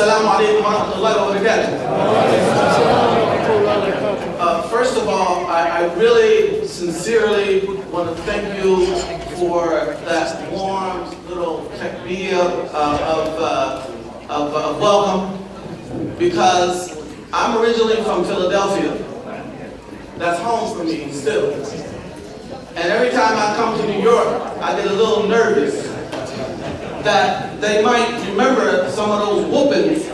Assalamu alaikum wa rahmatullahi wa barakatuh. First of all, I really sincerely want to thank you for that warm little takbir of welcome, because I'm originally from Philadelphia. That's home for me still. And every time I come to New York, I get a little nervous that they might remember some of those whoopings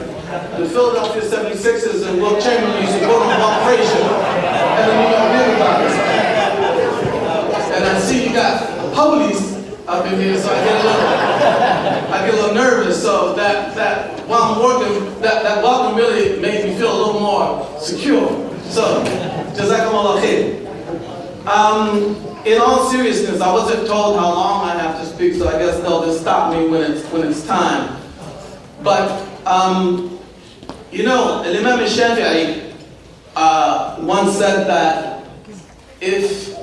the Philadelphia 76ers and Will Chamberlain used to go on Operation and the New York Knicks. And I see you got police up in here, so I get a little nervous. So that while I'm working, that welcome really made me feel a little more secure. So, Jazakumullah khair. In all seriousness, I wasn't told how long I have to speak, so I guess they'll just stop me when it's time. But you know, Imam Shafi'i once said that if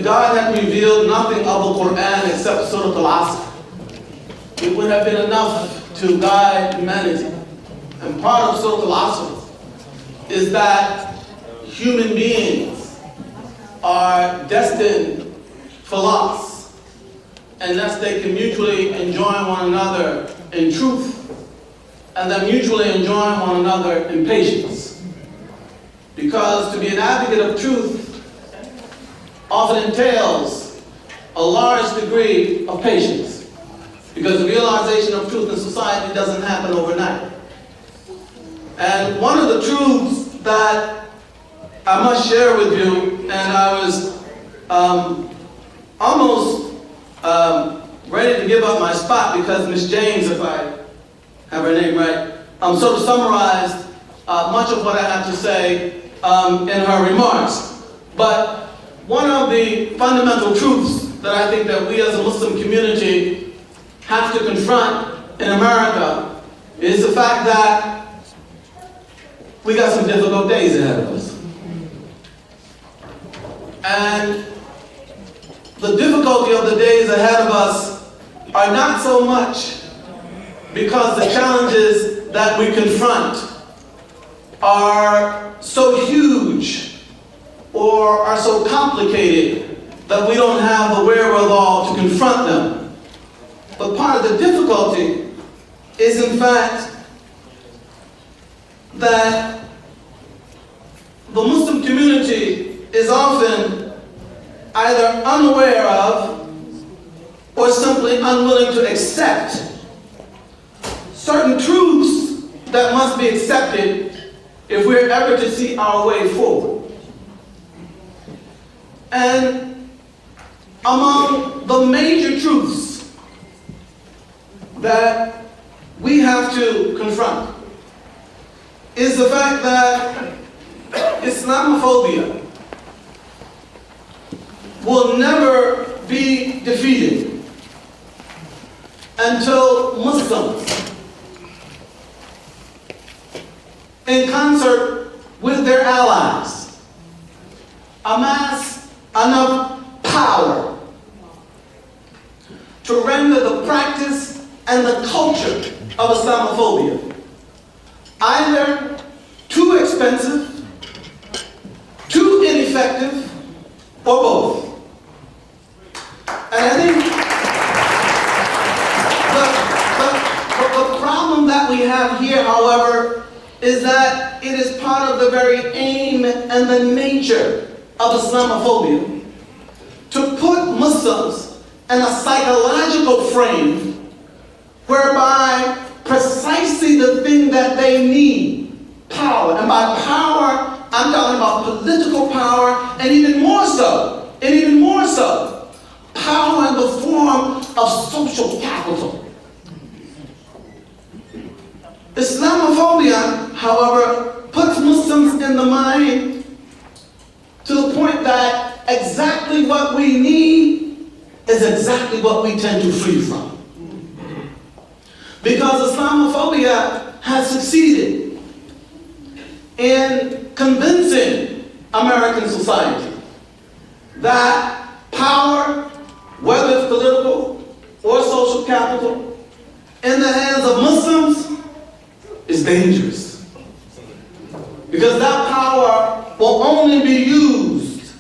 God had revealed nothing of the Quran except Surah Al-Asr, it would have been enough to guide humanity. And part of Surah Al-Asr is that human beings are destined for loss, unless they can mutually enjoy one another in truth, and then mutually enjoy one another in patience. Because to be an advocate of truth often entails a large degree of patience, because the realization of truth in society doesn't happen overnight. And one of the truths that I must share with you, and I was almost ready to give up my spot because Miss James, if I have her name right, sort of summarized much of what I have to say in her remarks. But one of the fundamental truths that I think that we as a Muslim community have to confront in America is the fact that we got some difficult days ahead of us. And the difficulty of the days ahead of us are not so much because the challenges that we confront are so huge or are so complicated that we don't have the wherewithal to confront them. But part of the difficulty is, in fact, that the Muslim community is often either unaware of or simply unwilling to accept certain truths that must be accepted if we're ever to see our way forward. And among the major truths that we have to confront is the fact that Islamophobia will never be defeated until Muslims, in concert with their allies, amass enough power to render the practice and the culture of Islamophobia either too expensive, too ineffective, or both. And I think the problem that we have here, however, is that it is part of the very aim and the nature of Islamophobia to put Muslims in a psychological frame whereby precisely the thing that they need, power, and by power, I'm talking about political power, and even more so, power in the form of social capital. Islamophobia, however, puts Muslims in the mind to the point that exactly what we need is exactly what we tend to flee from. Because Islamophobia has succeeded in convincing American society that power, whether it's political or social capital, in the hands of Muslims is dangerous. Because that power will only be used.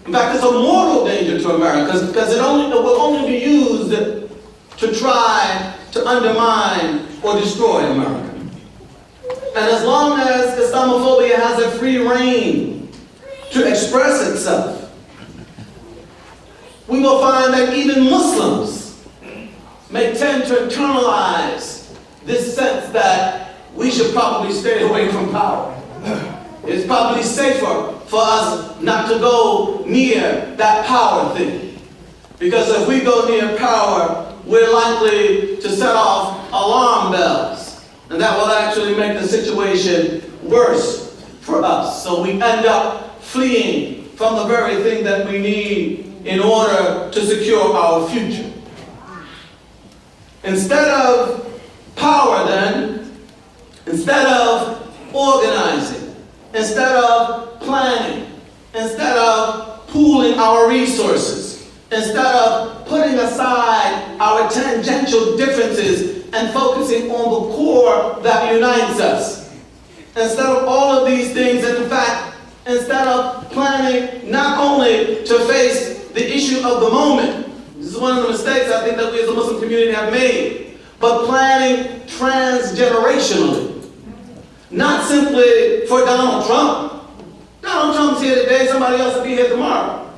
In fact, it's a mortal danger to America because it will only be used to try to undermine or destroy America. And as long as Islamophobia has a free rein to express itself, we will find that even Muslims may tend to internalize this sense that we should probably stay away from power. It's probably safer for us not to go near that power thing. Because if we go near power, we're likely to set off alarm bells. And that will actually make the situation worse for us. So we end up fleeing from the very thing that we need in order to secure our future. Instead of power then, instead of organizing, instead of planning, instead of pooling our resources, instead of putting aside our tangential differences and focusing on the core that unites us, instead of all of these things, and in fact, instead of planning not only to face the issue of the moment, this is one of the mistakes I think that we as a Muslim community have made, but planning transgenerationally. Not simply for Donald Trump. Donald Trump's here today, somebody else will be here tomorrow.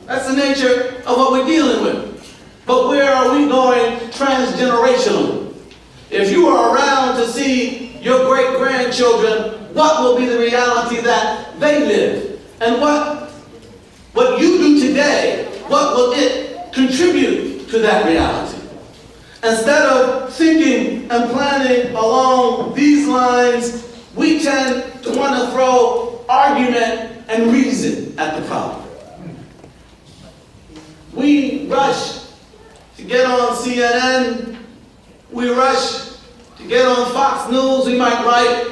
That's the nature of what we're dealing with. But where are we going transgenerationally? If you are around to see your great-grandchildren, what will be the reality that they live? And what you do today, what will it contribute to that reality? Instead of thinking and planning along these lines, we tend to want to throw argument and reason at the problem. We rush to get on CNN. We rush to get on Fox News. We might write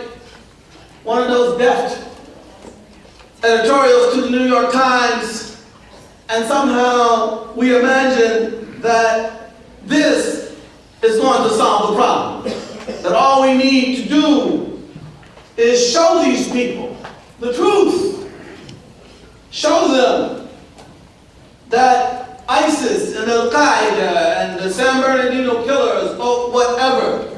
one of those deft editorials to the New York Times, and somehow we imagine that this is going to solve the problem. That all we need to do is show these people the truth. Show them that ISIS and Al-Qaeda and the San Bernardino killers or whatever,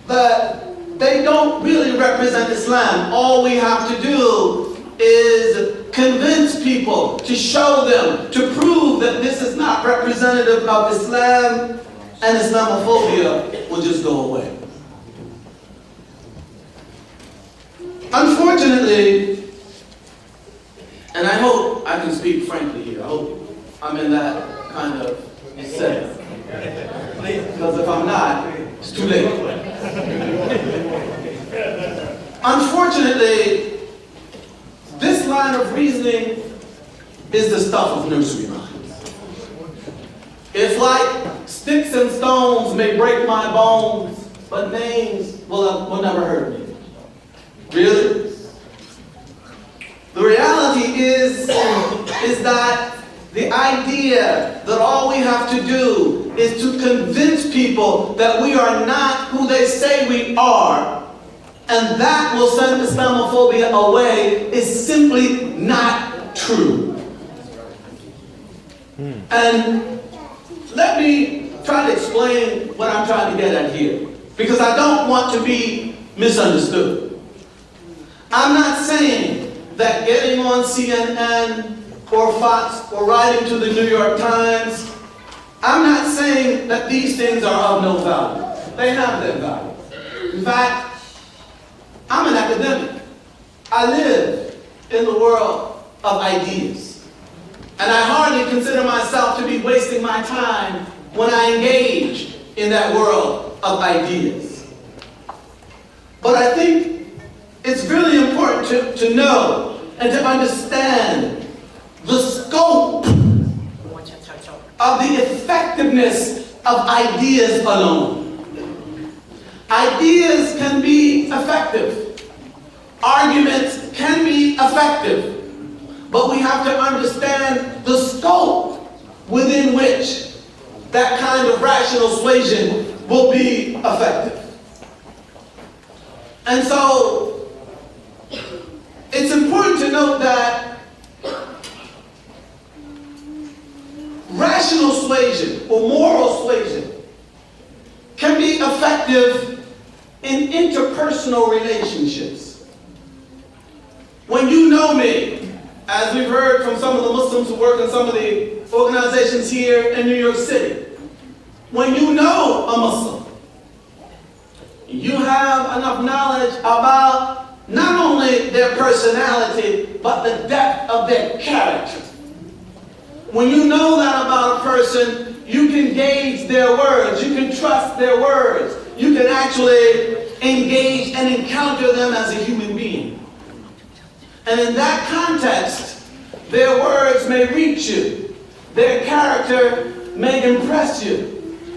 that they don't really represent Islam. All we have to do is convince people, to show them, to prove that this is not representative of Islam, and Islamophobia will just go away. Unfortunately, and I hope I can speak frankly here, I hope I'm in that kind of setting. Because if I'm not, it's too late. Unfortunately, this line of reasoning is the stuff of nursery rhymes. It's like sticks and stones may break my bones, but names will never hurt me. Really? The reality is that the idea that all we have to do is to convince people that we are not who they say we are, and that will send Islamophobia away, is simply not true. And let me try to explain what I'm trying to get at here, because I don't want to be misunderstood. I'm not saying that getting on CNN or Fox or writing to the New York Times, I'm not saying that these things are of no value. They have their value. In fact, I'm an academic. I live in the world of ideas. And I hardly consider myself to be wasting my time when I engage in that world of ideas. But I think it's really important to know and to understand the scope of the effectiveness of ideas alone. Ideas can be effective. Arguments can be effective. But we have to understand the scope within which that kind of rational suasion will be effective. And so, it's important to note that rational suasion or moral suasion can be effective in interpersonal relationships. When you know me, as we've heard from some of the Muslims who work in some of the organizations here in New York City, when you know a Muslim, you have enough knowledge about not only their personality, but the depth of their character. When you know that about a person, you can gauge their words, you can trust their words, you can actually engage and encounter them as a human being. And in that context, their words may reach you, their character may impress you,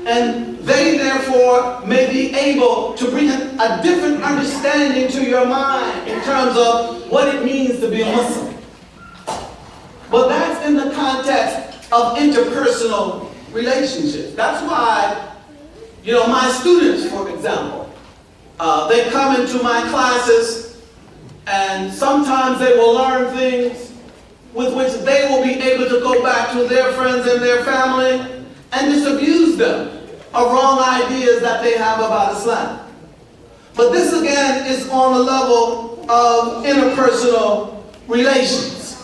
and they therefore may be able to bring a different understanding to your mind in terms of what it means to be a Muslim. But that's in the context of interpersonal relationships. That's why, my students, for example, they come into my classes, and sometimes they will learn things with which they will be able to go back to their friends and their family and disabuse them of wrong ideas that they have about Islam. But this again is on the level of interpersonal relations.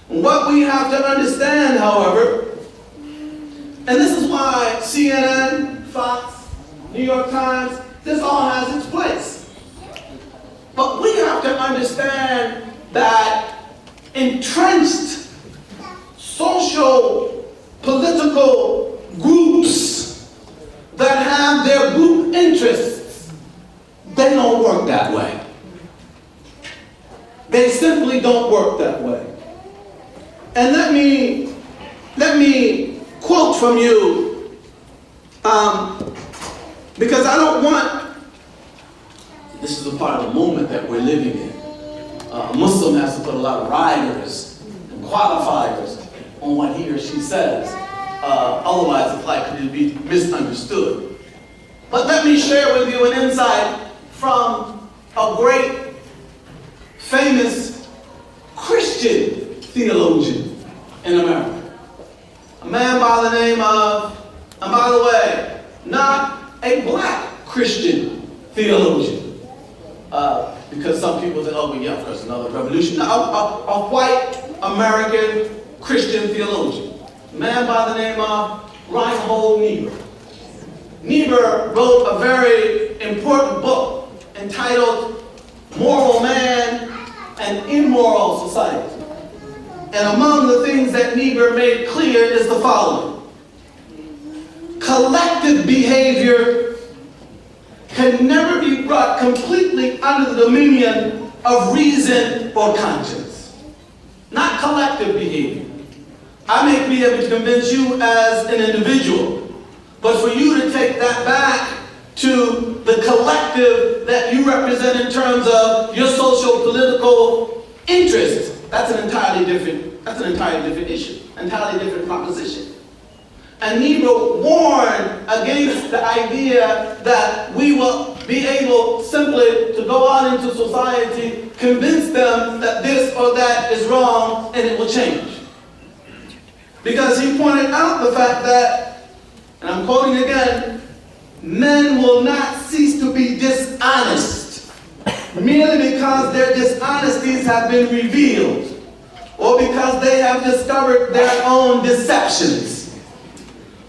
What we have to understand, however, and this is why CNN, Fox, New York Times, this all has its place. But we have to understand that entrenched social, political groups that have their group interests, they don't work that way. They simply don't work that way. And let me quote from you, because I don't want, this is a part of the moment that we're living in. A Muslim has to put a lot of riders and qualifiers on what he or she says. Otherwise, it's likely to be misunderstood. But let me share with you an insight from a great, famous Christian theologian in America. A man by the name of, and by the way, not a black Christian theologian. Because some people say, oh, well, yeah, of course, another revolution. No, a white American Christian theologian. A man by the name of Reinhold Niebuhr. Niebuhr wrote a very important book entitled Moral Man and Immoral Society. And among the things that Niebuhr made clear is the following. Collective behavior can never be brought completely under the dominion of reason or conscience. Not collective behavior. I may be able to convince you as an individual, but for you to take that back to the collective that you represent in terms of your social political interests, that's an entirely different issue, entirely different proposition. And Niebuhr warned against the idea that we will be able simply to go out into society, convince them that this or that is wrong, and it will change. Because he pointed out the fact that, and I'm quoting again, men will not cease to be dishonest merely because their dishonesties have been revealed or because they have discovered their own deceptions.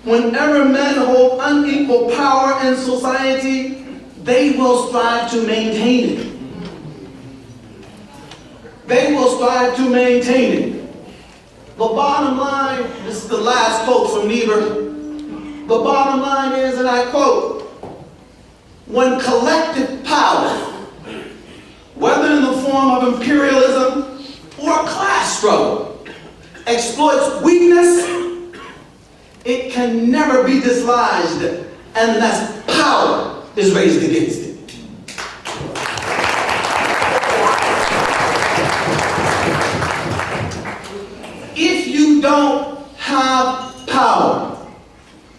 Whenever men hold unequal power in society, they will strive to maintain it. They will strive to maintain it. The bottom line, this is the last quote from Niebuhr. The bottom line is, and I quote, when collective power, whether in the form of imperialism or class struggle, exploits weakness, it can never be dislodged unless power is raised against it. If you don't have power,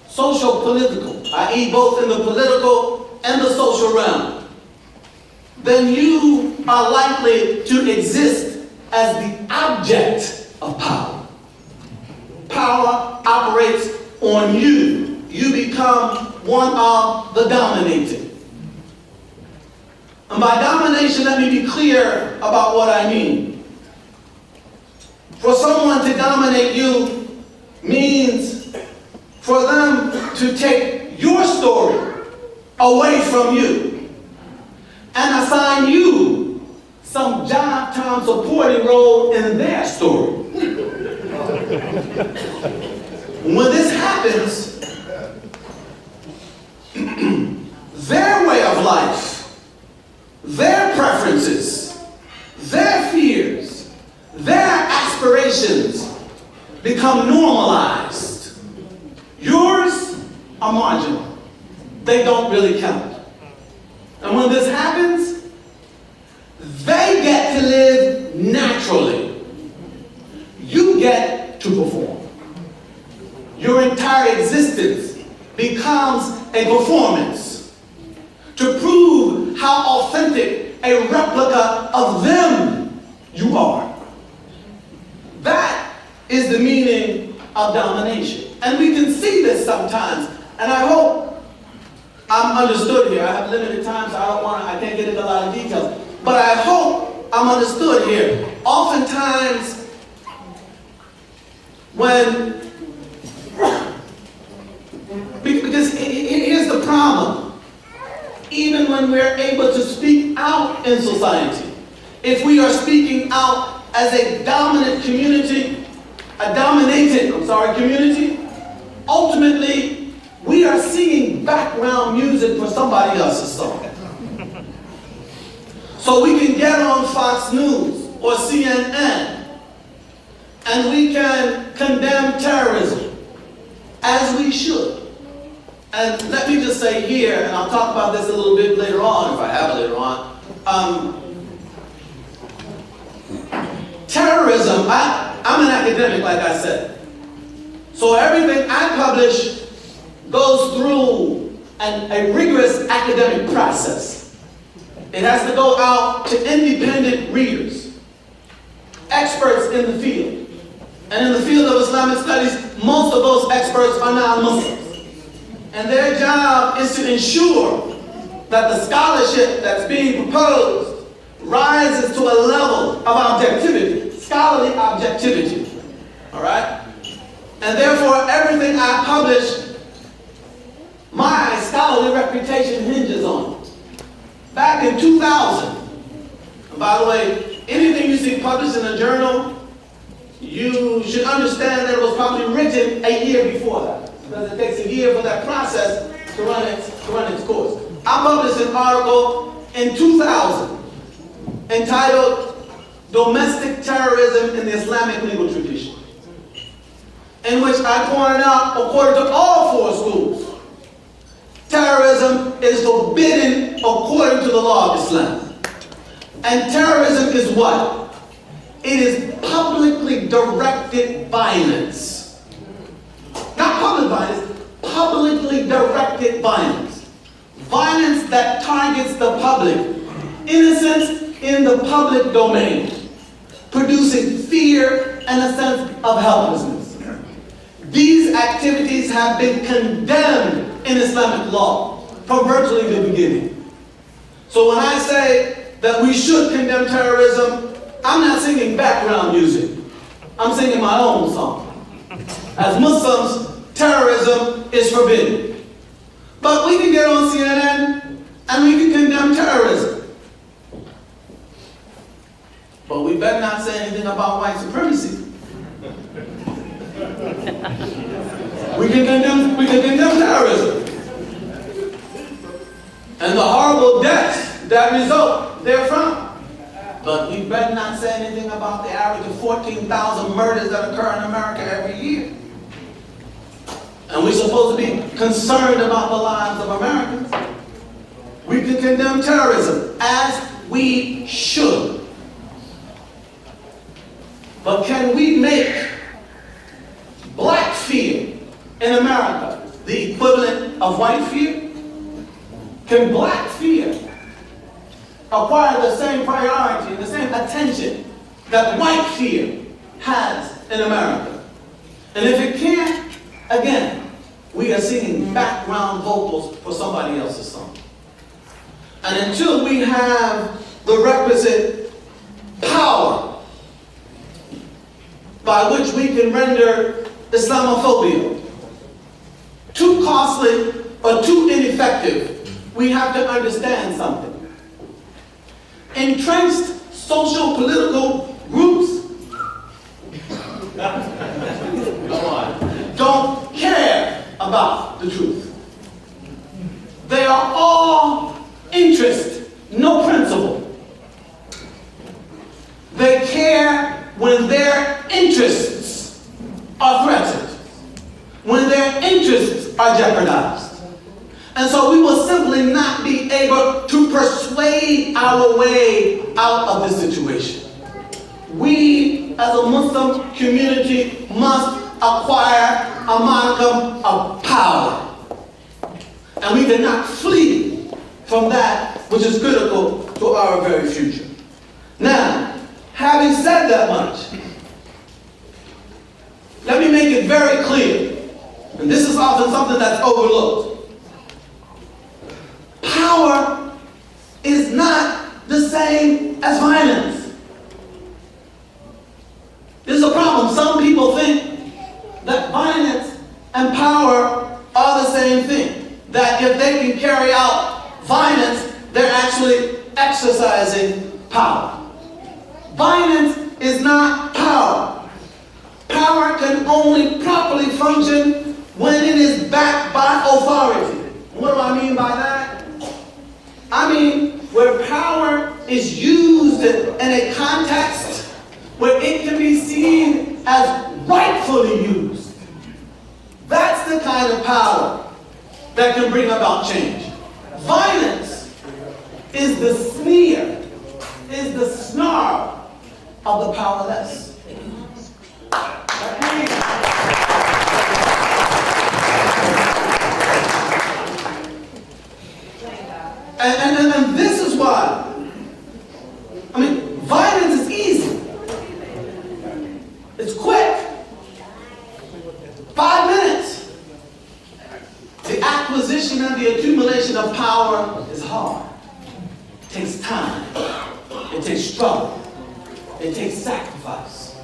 social, political, i.e. both in the political and the social realm, then you are likely to exist as the object of power. Power operates on you. You become one of the dominated. And by domination, let me be clear about what I mean. For someone to dominate you means for them to take your story away from you and assign you some job time supporting role in their story. When this happens, their way of life, their preferences, their fears, their aspirations become normalized. Yours are marginal. They don't really count. And when this happens, they get to live naturally. You get to perform. Your entire existence becomes a performance to prove how authentic a replica of them you are. That is the meaning of domination. And we can see this sometimes. And I hope I'm understood here. I have limited time, so I can't get into a lot of details. But I hope I'm understood here. Oftentimes, because here's the problem. Even when we're able to speak out in society, if we are speaking out as a dominant community, community, ultimately we are singing background music for somebody else's song. So we can get on Fox News or CNN and we can condemn terrorism, as we should. And let me just say here, and I'll talk about this a little bit later on, if I have it later on. Terrorism, I'm an academic, like I said. So everything I publish goes through a rigorous academic process. It has to go out to independent readers, experts in the field. And in the field of Islamic studies, most of those experts are non-Muslims. And their job is to ensure that the scholarship that's being proposed rises to a level of objectivity, scholarly objectivity. All right? And therefore, everything I publish, my scholarly reputation hinges on it. Back in 2000, and by the way, anything you see published in a journal, you should understand that it was probably written a year before that, because it takes a year for that process to run its course. I published an article in 2000 entitled Domestic Terrorism in the Islamic Legal Tradition, in which I pointed out, according to all four schools, terrorism is forbidden according to the law of Islam. And terrorism is what? It is publicly directed violence. Not public violence, publicly directed violence. Violence that targets the public. Innocence in the public domain. Producing fear and a sense of helplessness. These activities have been condemned in Islamic law from virtually the beginning. So when I say that we should condemn terrorism, I'm not singing background music. I'm singing my own song. As Muslims, terrorism is forbidden. But we can get on CNN and we can condemn terrorism. But we better not say anything about white supremacy. We can condemn terrorism. And the horrible deaths that result therefrom. But we better not say anything about the average of 14,000 murders that occur in America every year. And we're supposed to be concerned about the lives of Americans. We can condemn terrorism, as we should. But can we make black fear in America the equivalent of white fear? Can black fear acquire the same priority and the same attention that white fear has in America. And if it can't, again, we are singing background vocals for somebody else's song. And until we have the requisite power by which we can render Islamophobia too costly or too ineffective, we have to understand something. Entrenched social political groups don't care about the truth. They are all interest, no principle. They care when their interests are threatened, when their interests are jeopardized. And so we will simply not be able to persuade our way out of this situation. We, as a Muslim community, must acquire a modicum of power. And we cannot flee from that which is critical to our very future. Now, having said that much, let me make it very clear, and this is often something that's overlooked. Power is not the same as violence. This is a problem. Some people think that violence and power are the same thing. That if they can carry out violence, they're actually exercising power. Violence is not power. Power can only properly function when it is backed by authority. What do I mean by that? I mean where power is used in a context where it can be seen as rightfully used. That's the kind of power that can bring about change. Violence is the sneer, is the snarl of the powerless. And this is why, I mean, violence is easy. It's quick. 5 minutes. The acquisition and the accumulation of power is hard. It takes time. It takes struggle. It takes sacrifice.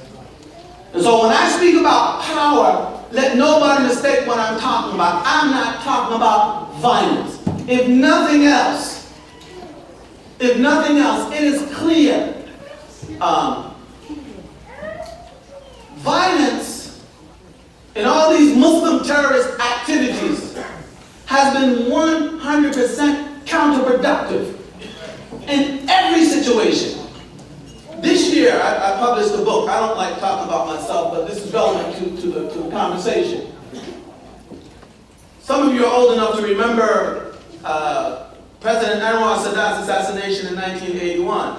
And so when I speak about power, let nobody mistake what I'm talking about. I'm not talking about violence. If nothing else, it is clear. Violence in all these Muslim terrorist activities has been 100% counterproductive in every situation. This year, I published a book. I don't like talking about myself, but this is relevant to the conversation. Some of you are old enough to remember President Anwar Sadat's assassination in 1981.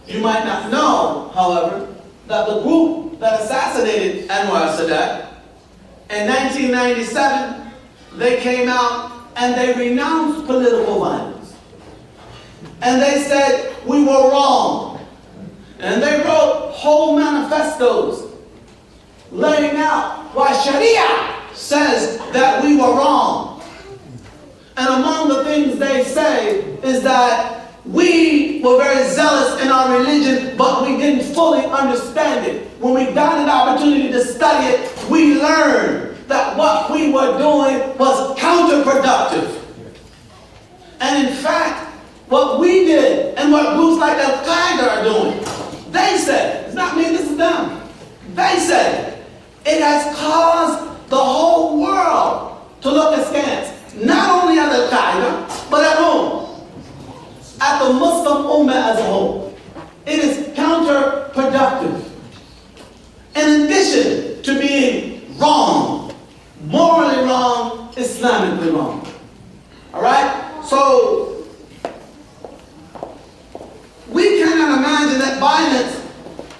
You might not know, however, that the group that assassinated Anwar Sadat in 1997, they came out and they renounced political violence. And they said, we were wrong. And they wrote whole manifestos laying out why Sharia says that we were wrong. And among the things they say is that we were very zealous in our religion, but we didn't fully understand it. When we got an opportunity to study it, we learned that what we were doing was counterproductive. And in fact, what we did and what groups like Al-Qaeda are doing, they said, it's not me, this is them. They said, it has caused the whole world to look askance. Not only at Al-Qaeda, but at whom? At the Muslim Ummah as a whole. It is counterproductive. In addition to being wrong, morally wrong, Islamically wrong. Alright? So, we cannot imagine that violence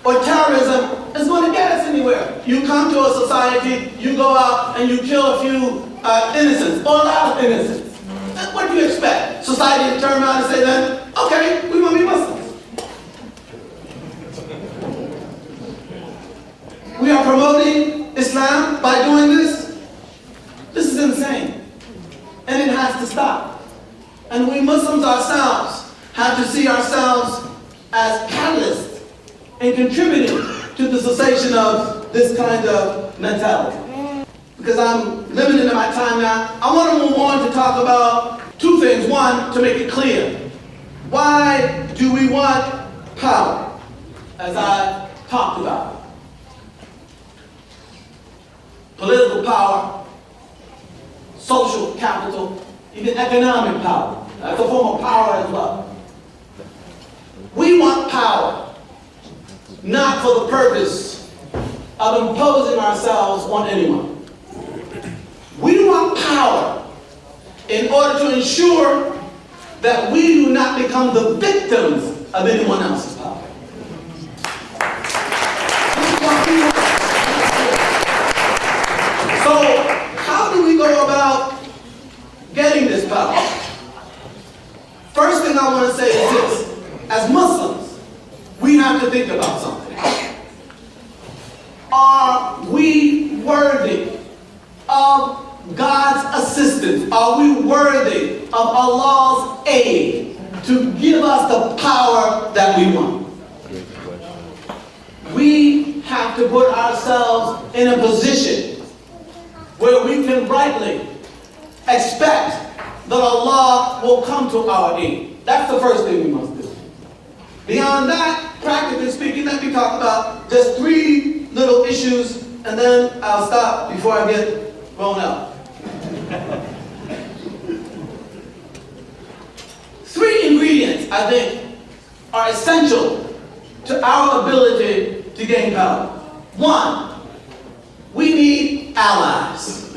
or terrorism is going to get us anywhere. You come to a society, you go out and you kill a few innocents, or a lot of innocents. What do you expect? Society to turn around and say then, okay, have to see ourselves as catalysts in contributing to the cessation of this kind of mentality. Because I'm limited in my time now, I want to move on to talk about two things. One, to make it clear, why do we want power, as I talked about? Political power, social capital, even economic power. That's a form of power as well. We want power, not for the purpose of imposing ourselves on anyone. We want power in order to ensure that we do not become the victims of anyone else's power. So, how do we go about getting this power? First thing I want to say is this. As Muslims, we have to think about something. Are we worthy of God's assistance? Are we worthy of Allah's aid to give us the power that we want? We have to put ourselves in a position where we can rightly expect that Allah will come to our aid. That's the first thing we must do. Beyond that, practically speaking, let me talk about just three little issues, and then I'll stop before I get blown out. Three ingredients, I think, are essential to our ability to gain power. One, we need allies.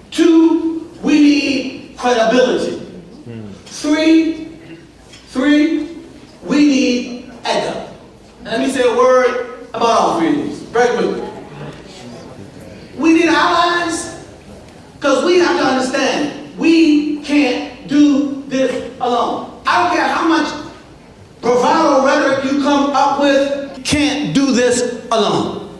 Two, we need credibility. Three, we need ego. And let me say a word about all three of these, very quickly. We need allies because we have to understand we can't do this alone. I don't care how much bravado rhetoric you come up with, can't do this alone.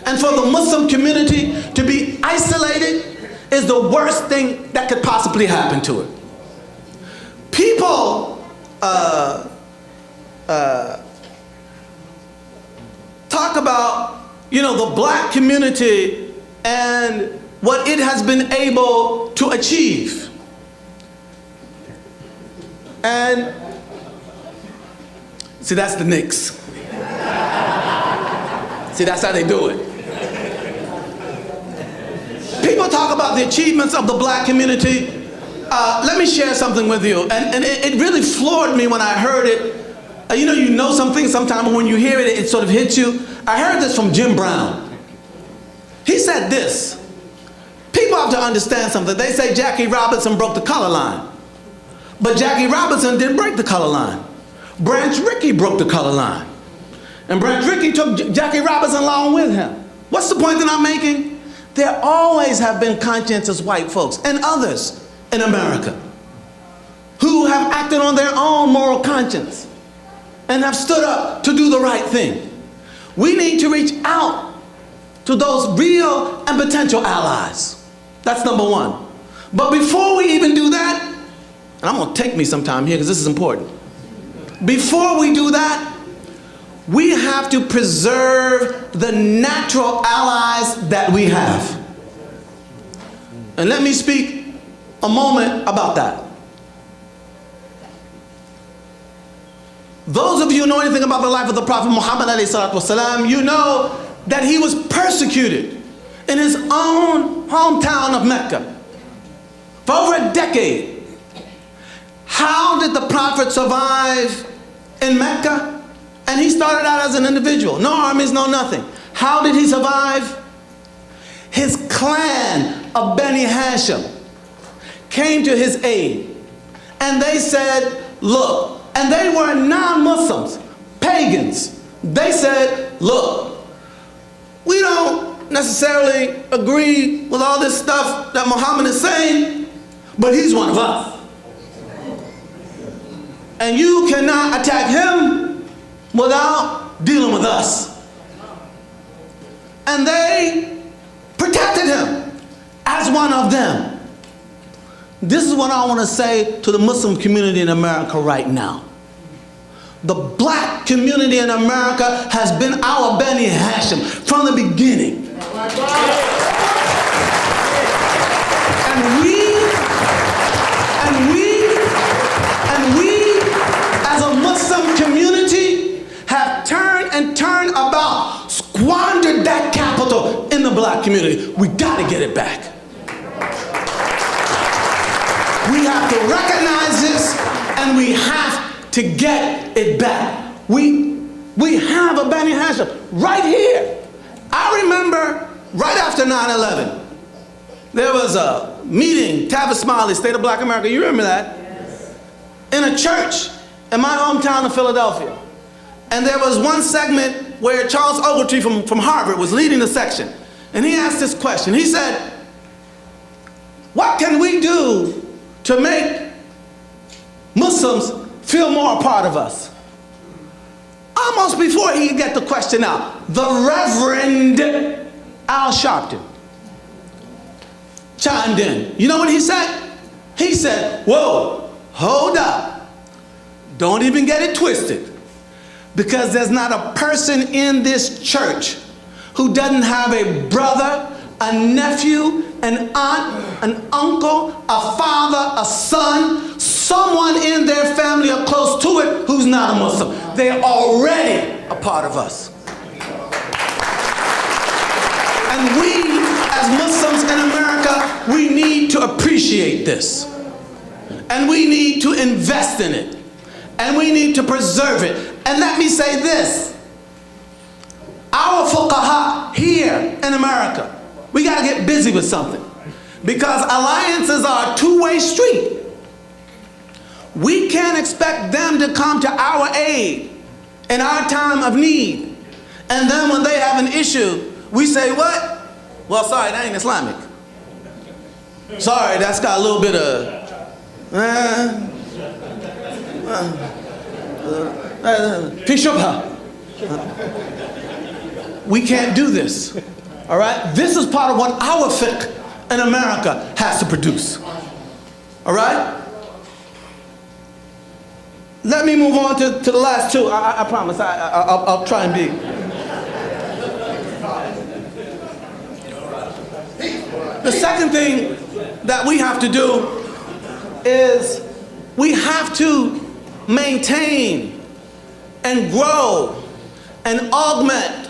And for the Muslim community to be isolated is the worst thing that could possibly happen to it. People talk about, the black community and what it has been able to achieve. And see, that's the Knicks. See, that's how they do it. People talk about the achievements of the black community. Let me share something with you. And it really floored me when I heard it. You know something sometimes when you hear it, it sort of hits you. I heard this from Jim Brown. He said this. People have to understand something. They say Jackie Robinson broke the color line. But Jackie Robinson didn't break the color line. Branch Rickey broke the color line. And Branch Rickey took Jackie Robinson along with him. What's the point that I'm making? There always have been conscientious white folks and others in America who have acted on their own moral conscience and have stood up to do the right thing. We need to reach out to those real and potential allies. That's number one. But before we even do that, and I'm going to take me some time here because this is important. Before we do that, we have to preserve the natural allies that we have. And let me speak a moment about that. Those of you who know anything about the life of the Prophet Muhammad ﷺ, you know that he was persecuted in his own hometown of Mecca for over a decade. How did the Prophet survive in Mecca? And he started out as an individual, no armies, no nothing. How did he survive? His clan of Bani Hashim came to his aid, and they said, look, and they were non-Muslims, pagans. They said, look, we don't necessarily agree with all this stuff that Muhammad is saying, but he's one of us. And you cannot attack him without dealing with us. And they protected him as one of them. This is what I want to say to the Muslim community in America right now. The black community in America has been our Beni Hashim from the beginning. And we as a Muslim community have turned about, squandered that capital in the black community. We got to get it back. We have to recognize this, and we have to get it back. We have a Beni Hashim right here. I remember right after 9/11, there was a meeting, Tavis Smiley, State of Black America, you remember that? Yes. In a church in my hometown of Philadelphia. And there was one segment where Charles Ogletree from Harvard was leading the section. And he asked this question. He said, what can we do to make Muslims feel more a part of us? Almost before he could get the question out, the Reverend Al-Sharpton chimed in. You know what he said? He said, whoa, hold up. Don't even get it twisted. Because there's not a person in this church who doesn't have a brother, a nephew, an aunt, an uncle, a father, a son, someone in their family or close to it who's not a Muslim. They're already a part of us. And we, as Muslims in America, we need to appreciate this. And we need to invest in it. And we need to preserve it. And let me say this. Our fuqaha here in America, we got to get busy with something. Because alliances are a two-way street. We can't expect them to come to our aid in our time of need. And then when they have an issue, we say, what? Well, sorry, that ain't Islamic. Sorry, that's got a little bit of, we can't do this, all right? This is part of what our fiqh in America has to produce, all right? Let me move on to the last two. I promise, I'll try and be. The second thing that we have to do is we have to maintain and grow and augment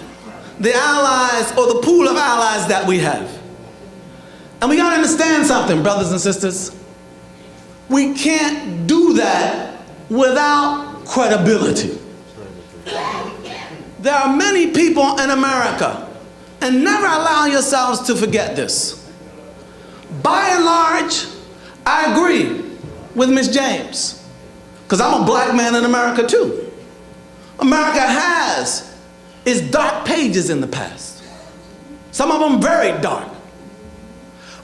the allies or the pool of allies that we have. And we gotta understand something, brothers and sisters. We can't do that without credibility. There are many people in America, and never allow yourselves to forget this. By and large, I agree with Miss James, because I'm a black man in America too. America has its dark pages in the past. Some of them very dark.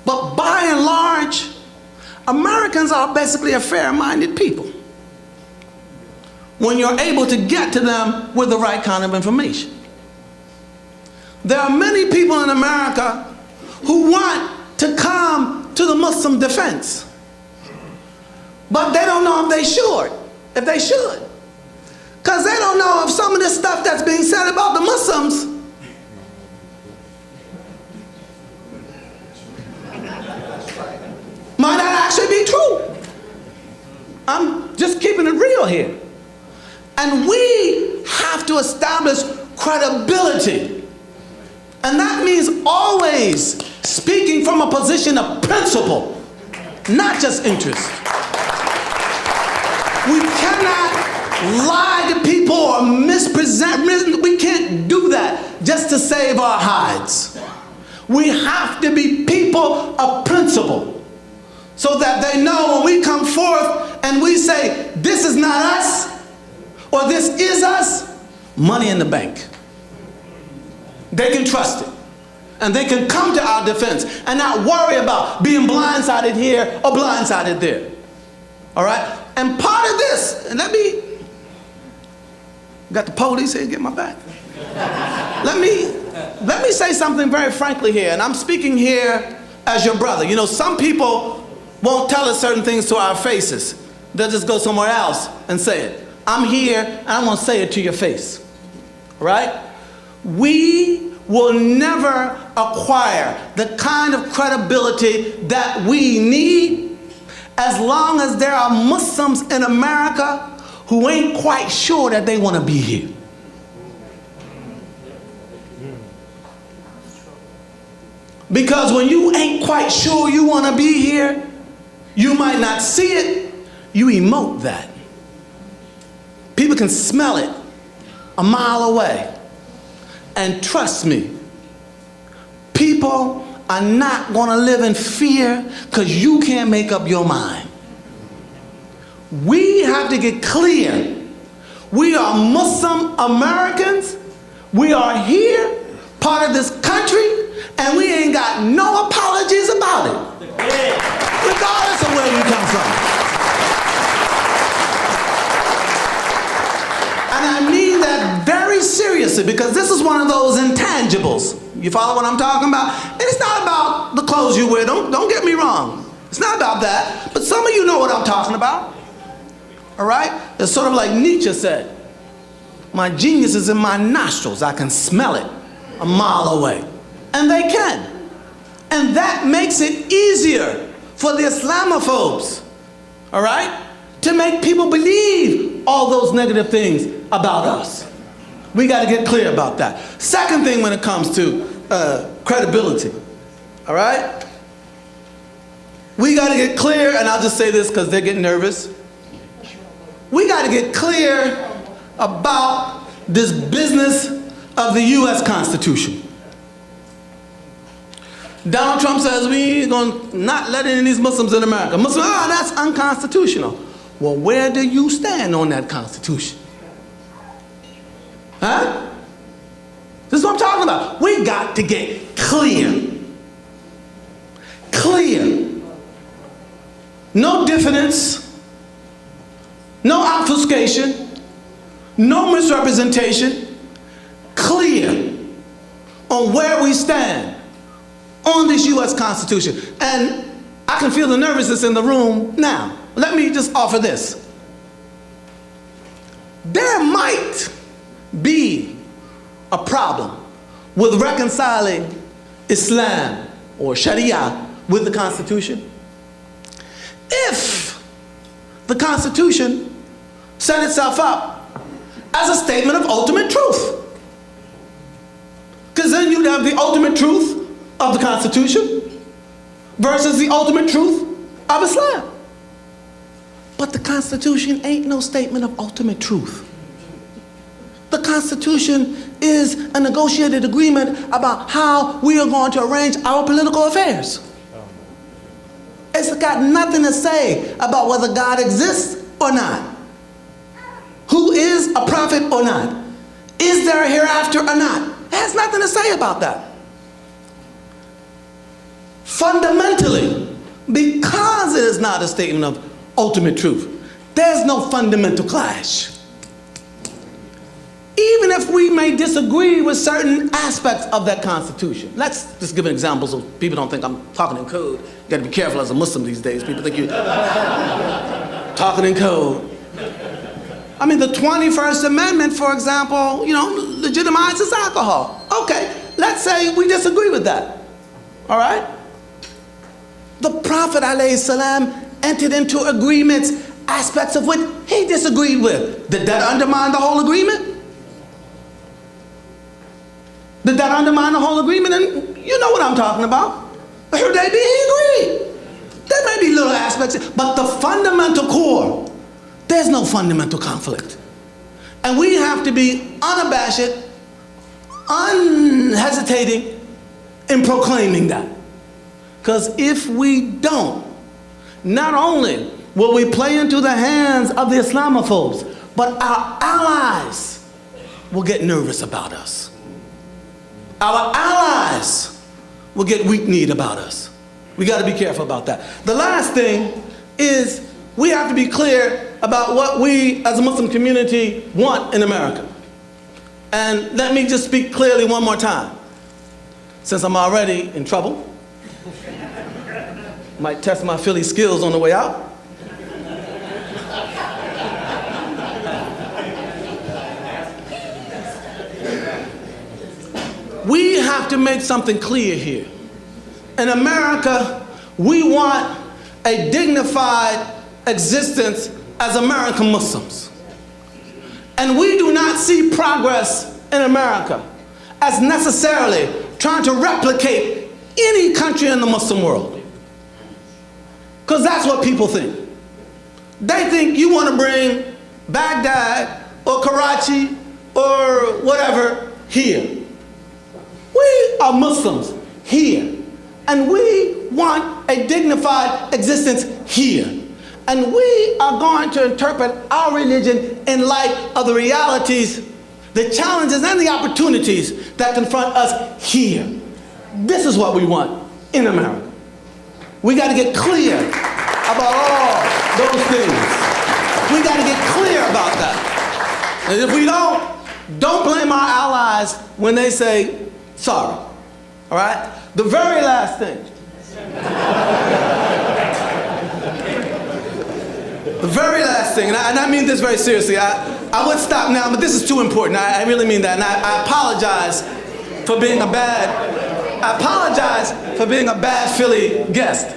But by and large, Americans are basically a fair-minded people when you're able to get to them with the right kind of information. There are many people in America who want to come to the Muslim defense, but they don't know if they should. Because they don't know if some of this stuff that's being said about the Muslims might not actually be true. I'm just keeping it real here. And we have to establish credibility. And that means always speaking from a position of principle, not just interest. We cannot lie to people or mispresent. We can't do that just to save our hides. We have to be people of principle so that they know when we come forth and we say, this is not us, or this is us, money in the bank. They can trust it. And they can come to our defense and not worry about being blindsided here or blindsided there. All right? And part of this, and got the police here, get my back. Let me say something very frankly here, and I'm speaking here as your brother. You know, some people won't tell us certain things to our faces. They'll just go somewhere else and say it. I'm here, and I'm going to say it to your face. Right? We will never acquire the kind of credibility that we need as long as there are Muslims in America who ain't quite sure that they want to be here. Because when you ain't quite sure you want to be here, you might not see it, you emote that. People can smell it a mile away. And trust me, people are not going to live in fear because you can't make up your mind. We have to get clear. We are Muslim Americans. We are here, part of this country, and we ain't got no apologies about it, regardless of where you come from. And I mean that very seriously, because this is one of those intangibles. You follow what I'm talking about? And it's not about the clothes you wear. Don't get me wrong. It's not about that. But some of you know what I'm talking about. All right? It's sort of like Nietzsche said, my genius is in my nostrils. I can smell it a mile away. And they can. And that makes it easier for the Islamophobes, all right, to make people believe all those negative things about us. We got to get clear about that. Second thing when it comes to credibility, all right? We got to get clear, and I'll just say this because they're getting nervous. We got to get clear about this business of the U.S. Constitution. Donald Trump says we're going to not let in these Muslims in America. Muslims, that's unconstitutional. Well, where do you stand on that Constitution? Huh? This is what I'm talking about. We got to get clear. Clear. No diffidence. No obfuscation. No misrepresentation. Clear on where we stand on this U.S. Constitution. And I can feel the nervousness in the room now. Let me just offer this. There might be a problem with reconciling Islam or Sharia with the Constitution if the Constitution set itself up as a statement of ultimate truth. Because then you'd have the ultimate truth of the Constitution versus the ultimate truth of Islam. But the Constitution ain't no statement of ultimate truth. The Constitution is a negotiated agreement about how we are going to arrange our political affairs. It's got nothing to say about whether God exists or not. Who is a prophet or not? Is there a hereafter or not? It has nothing to say about that. Fundamentally, because it is not a statement of ultimate truth, there's no fundamental clash. Even if we may disagree with certain aspects of that Constitution. Let's just give an example so people don't think I'm talking in code. You gotta be careful as a Muslim these days. People think you're talking in code. I mean, the 21st Amendment, for example, legitimizes alcohol. Okay, let's say we disagree with that. All right? The Prophet ﷺ entered into agreements, aspects of which he disagreed with. Did that undermine the whole agreement? Did that undermine the whole agreement? And you know what I'm talking about. He agreed. There may be little aspects, but the fundamental core, there's no fundamental conflict. And we have to be unabashed, unhesitating in proclaiming that. Because if we don't, not only will we play into the hands of the Islamophobes, but our allies will get nervous about us. Our allies will get weak-kneed about us. We got to be careful about that. The last thing is we have to be clear about what we as a Muslim community want in America. And let me just speak clearly one more time. Since I'm already in trouble, might test my Philly skills on the way out. to make something clear here. In America, we want a dignified existence as American Muslims. And we do not see progress in America as necessarily trying to replicate any country in the Muslim world. Because that's what people think. They think you want to bring Baghdad or Karachi or whatever here. We are Muslims here, and we want a dignified existence here. And we are going to interpret our religion in light of the realities, the challenges, and the opportunities that confront us here. This is what we want in America. We got to get clear about all those things. We got to get clear about that. And if we don't blame our allies when they say sorry. All right? The very last thing. The very last thing, and I mean this very seriously. I would stop now, but this is too important. I really mean that. And I apologize for being a bad Philly guest.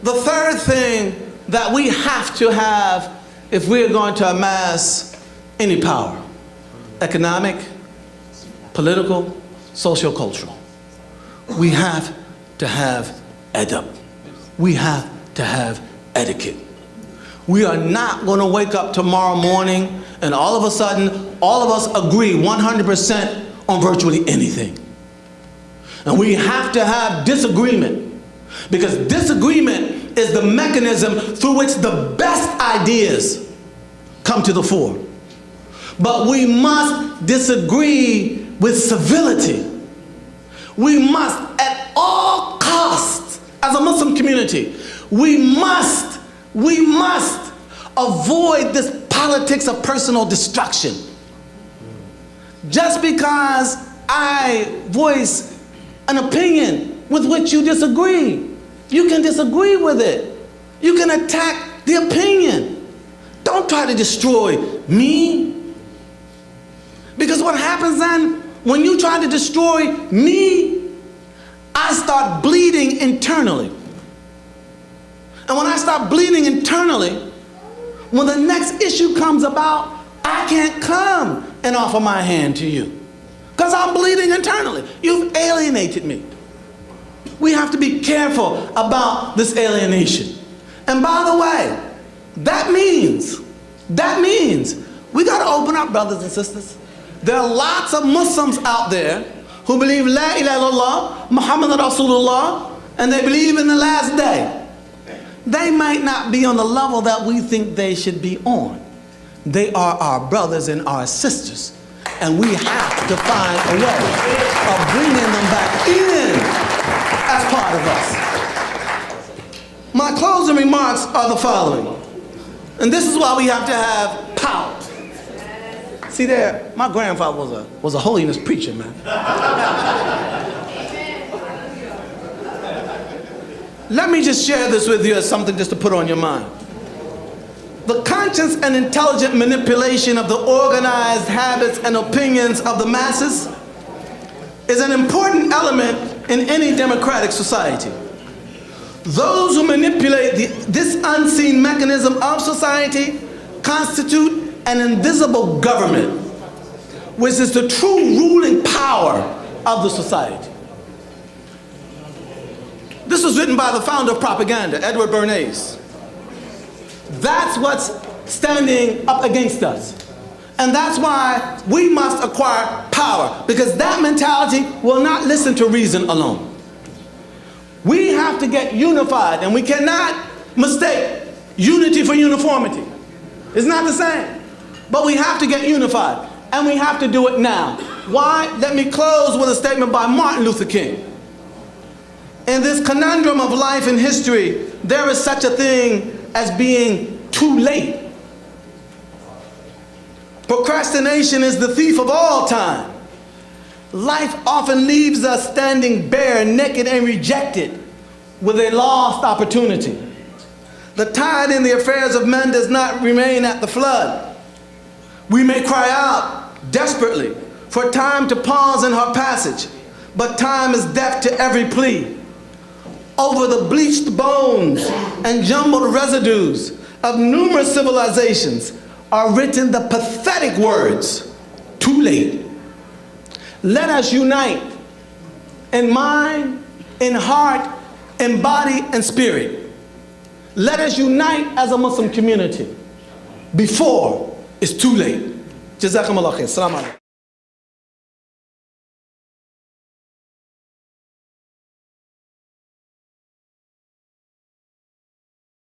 The third thing that we have to have if we're going to amass any power, economic, political, socio-cultural, we have to have adab. We have to have etiquette. We are not going to wake up tomorrow morning and all of a sudden, all of us agree 100% on virtually anything. And we have to have disagreement, because disagreement is the mechanism through which the best ideas come to the fore. But we must disagree with civility. We must, at all costs, as a Muslim community, we must avoid this politics of personal destruction. Just because I voice an opinion with which you disagree, you can disagree with it. You can attack the opinion. Don't try to destroy me. Because what happens then, when you try to destroy me, I start bleeding internally. And when I start bleeding internally, when the next issue comes about, I can't come and offer my hand to you, because I'm bleeding internally. You've alienated me. We have to be careful about this alienation. And by the way, that means we got to open up, brothers and sisters. There are lots of Muslims out there who believe La ilaha illallah, Muhammad Rasulullah, and they believe in the last day. They might not be on the level that we think they should be on. They are our brothers and our sisters, and we have to find a way of bringing them back in as part of us. My closing remarks are the following, and this is why we have to have power. See there, my grandfather was a holiness preacher, man. Let me just share this with you as something just to put on your mind. The conscious and intelligent manipulation of the organized habits and opinions of the masses is an important element in any democratic society. Those who manipulate this unseen mechanism of society constitute an invisible government, which is the true ruling power of the society. This was written by the founder of propaganda, Edward Bernays. That's what's standing up against us. And that's why we must acquire power, because that mentality will not listen to reason alone. We have to get unified, and we cannot mistake unity for uniformity. It's not the same. But we have to get unified, and we have to do it now. Why? Let me close with a statement by Martin Luther King. In this conundrum of life and history, there is such a thing as being too late. Procrastination is the thief of all time. Life often leaves us standing bare, naked, and rejected with a lost opportunity. The tide in the affairs of men does not remain at the flood. We may cry out desperately for time to pause in her passage, but time is deaf to every plea. Over the bleached bones and jumbled residues of numerous civilizations are written the pathetic words, too late. Let us unite in mind, in heart, in body, and spirit. Let us unite as a Muslim community before it's too late. Jazakumullah khair. Assalamu alaikum.